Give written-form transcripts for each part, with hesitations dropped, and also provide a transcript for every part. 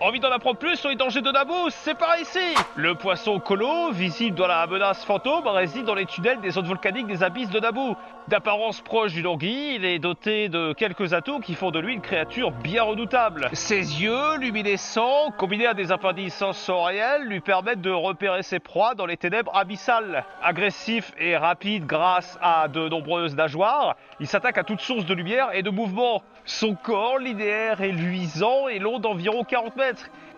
Envie d'en apprendre plus sur les dangers de Naboo? C'est par ici! Le poisson Colo, visible dans la menace fantôme, réside dans les tunnels des zones volcaniques des abysses de Naboo. D'apparence proche d'une anguille, il est doté de quelques atouts qui font de lui une créature bien redoutable. Ses yeux, luminescents, combinés à des appendices sensoriels, lui permettent de repérer ses proies dans les ténèbres abyssales. Agressif et rapide grâce à de nombreuses nageoires, il s'attaque à toute source de lumière et de mouvement. Son corps linéaire et luisant est long d'environ 40 mètres.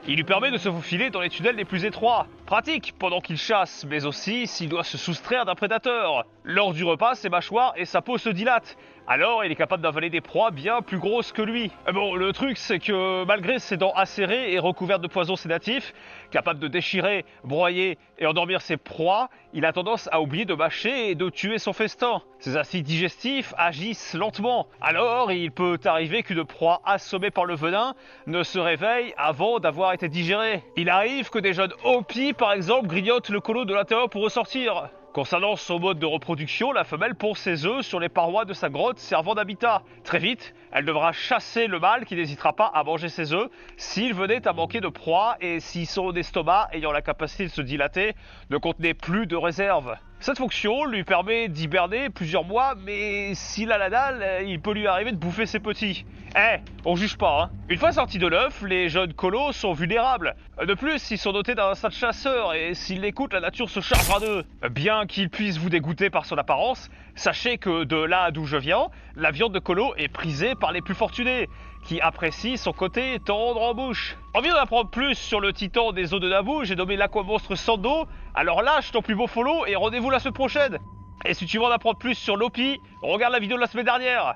Il lui permet de se faufiler dans les tunnels les plus étroits. Pratique pendant qu'il chasse, mais aussi s'il doit se soustraire d'un prédateur. Lors du repas, ses mâchoires et sa peau se dilatent. Alors, il est capable d'avaler des proies bien plus grosses que lui. Bon, le truc, c'est que malgré ses dents acérées et recouvertes de poisons sédatifs, capable de déchirer, broyer et endormir ses proies, il a tendance à oublier de mâcher et de tuer son festin. Ses acides digestifs agissent lentement. Alors, il peut arriver qu'une proie assommée par le venin ne se réveille avant d'avoir été digérée. Il arrive que des jeunes Hopi, par exemple, grignotent le colo de l'intérieur pour ressortir. Concernant son mode de reproduction, la femelle pond ses œufs sur les parois de sa grotte servant d'habitat. Très vite, elle devra chasser le mâle qui n'hésitera pas à manger ses œufs s'il venait à manquer de proie et si son estomac, ayant la capacité de se dilater, ne contenait plus de réserve. Cette fonction lui permet d'hiberner plusieurs mois, mais s'il a la dalle, il peut lui arriver de bouffer ses petits. On juge pas, hein. Une fois sortis de l'œuf, les jeunes colos sont vulnérables. De plus, ils sont dotés d'un instinct de chasseur, et s'ils l'écoutent, la nature se chargera d'eux. Bien qu'il puisse vous dégoûter par son apparence, sachez que de là d'où je viens, la viande de colo est prisée par les plus fortunés, qui apprécient son côté tendre en bouche. Envie d'en apprendre plus sur le titan des eaux de Naboo, j'ai nommé l'aquamonstre Sando. Alors lâche ton plus beau follow et rendez-vous la semaine prochaine. Et si tu veux en apprendre plus sur Lopi, regarde la vidéo de la semaine dernière.